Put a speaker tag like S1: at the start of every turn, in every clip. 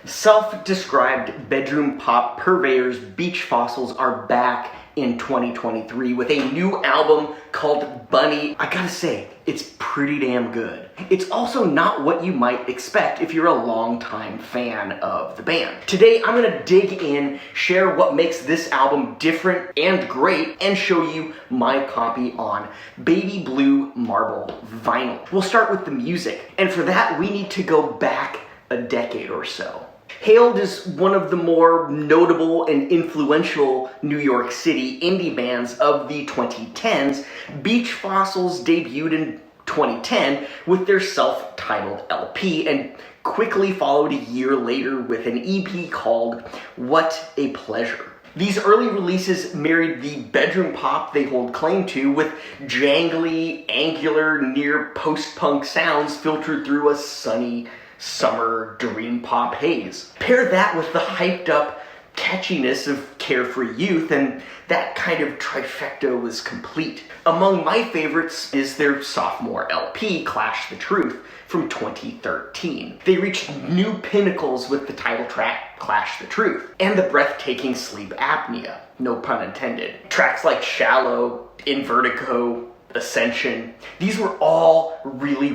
S1: Self-described bedroom pop purveyors Beach Fossils are back in 2023 with a new album called Bunny. I gotta say, it's pretty damn good. It's also not what you might expect if you're a longtime fan of the band. Today, I'm gonna dig in, share what makes this album different and great, and show you my copy on baby blue marble vinyl. We'll start with the music, and for that, we need to go back a decade or so. Hailed as one of the more notable and influential New York City indie bands of the 2010s, Beach Fossils debuted in 2010 with their self-titled LP and quickly followed a year later with an EP called What a Pleasure. These early releases married the bedroom pop they hold claim to with jangly, angular, near post-punk sounds filtered through a sunny summer dream pop haze. Pair that with the hyped up catchiness of Carefree Youth, and that kind of trifecta was complete. Among my favorites is their sophomore LP, Clash the Truth, from 2013. They reached new pinnacles with the title track, Clash the Truth, and the breathtaking Sleep Apnea, no pun intended. Tracks like Shallow, In Vertigo, Ascension, these were all really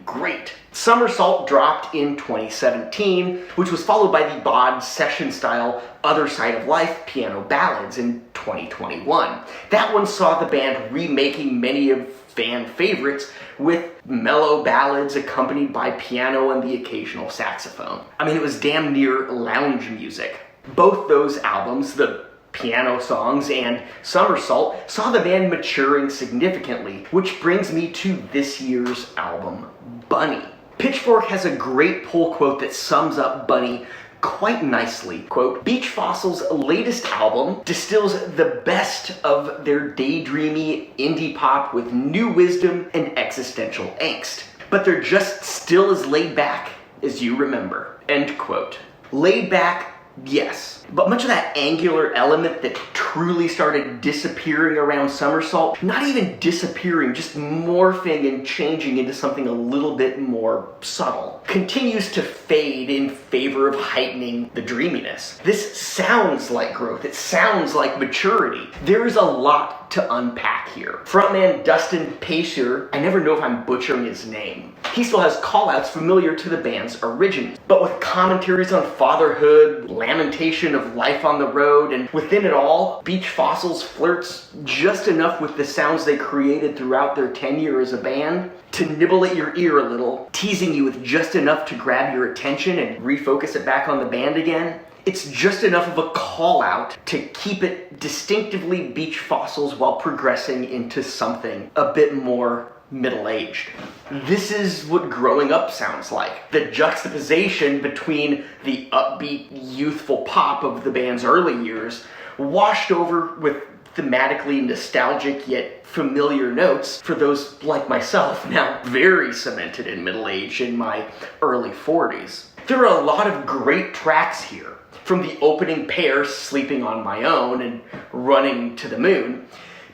S1: great. Somersault dropped in 2017, which was followed by the bod session-style Other Side of Life piano ballads in 2021. That one saw the band remaking many of fan favorites with mellow ballads accompanied by piano and the occasional saxophone. I mean, it was damn near lounge music. Both those albums, the piano songs and Somersault, saw the band maturing significantly, which brings me to this year's album, Bunny. Pitchfork has a great pull quote that sums up Bunny quite nicely. Quote, Beach Fossils' latest album distills the best of their daydreamy indie pop with new wisdom and existential angst, but they're just still as laid back as you remember. End quote. Laid back, yes, but much of that angular element that truly started disappearing around Somersault, not even disappearing, just morphing and changing into something a little bit more subtle, continues to fade in favor of heightening the dreaminess. This sounds like growth. It sounds like maturity. There is a lot to unpack here. Frontman Dustin Pacier, I never know if I'm butchering his name. He still has call-outs familiar to the band's origins, but with commentaries on fatherhood, lamentation of life on the road, and within it all, Beach Fossils flirts just enough with the sounds they created throughout their tenure as a band to nibble at your ear a little, teasing you with just enough to grab your attention and refocus it back on the band again. It's just enough of a call-out to keep it distinctively Beach Fossils while progressing into something a bit more middle-aged. This is what growing up sounds like. The juxtaposition between the upbeat, youthful pop of the band's early years, washed over with thematically nostalgic yet familiar notes for those like myself, now very cemented in middle age in my early 40s. There are a lot of great tracks here, from the opening pair, Sleeping on My Own and Running to the Moon,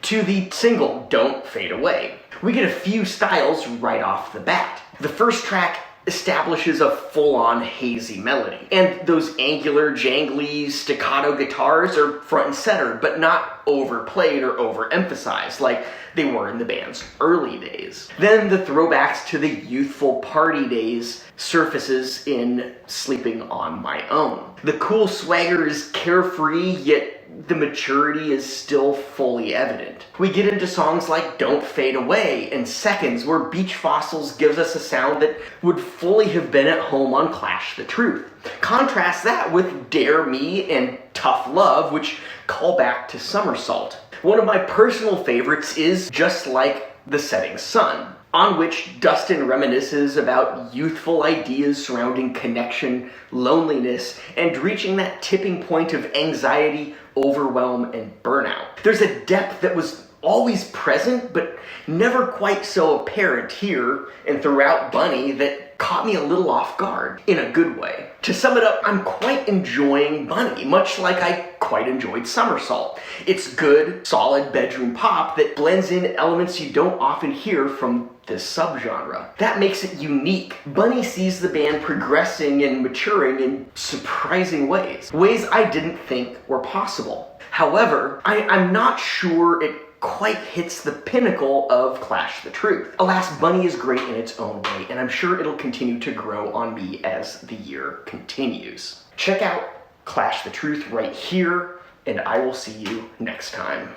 S1: to the single, Don't Fade Away. We get a few styles right off the bat. The first track establishes a full-on hazy melody, and those angular, jangly, staccato guitars are front and center, but not overplayed or overemphasized like they were in the band's early days. Then the throwbacks to the youthful party days surfaces in Sleeping on My Own. The cool swagger is carefree, yet the maturity is still fully evident. We get into songs like Don't Fade Away and Seconds, where Beach Fossils gives us a sound that would fully have been at home on Clash the Truth. Contrast that with Dare Me and Tough Love, which call back to Somersault. One of my personal favorites is Just Like the Setting Sun, on which Dustin reminisces about youthful ideas surrounding connection, loneliness, and reaching that tipping point of anxiety, overwhelm, and burnout. There's a depth that was always present, but never quite so apparent here and throughout Bunny that that caught me a little off guard, in a good way. To sum it up, I'm quite enjoying Bunny, much like I quite enjoyed Somersault. It's good, solid bedroom pop that blends in elements you don't often hear from this subgenre. That makes it unique. Bunny sees the band progressing and maturing in surprising ways I didn't think were possible. However, I'm not sure it quite hits the pinnacle of Clash the Truth. Alas, Bunny is great in its own way, and I'm sure it'll continue to grow on me as the year continues. Check out Clash the Truth right here, and I will see you next time.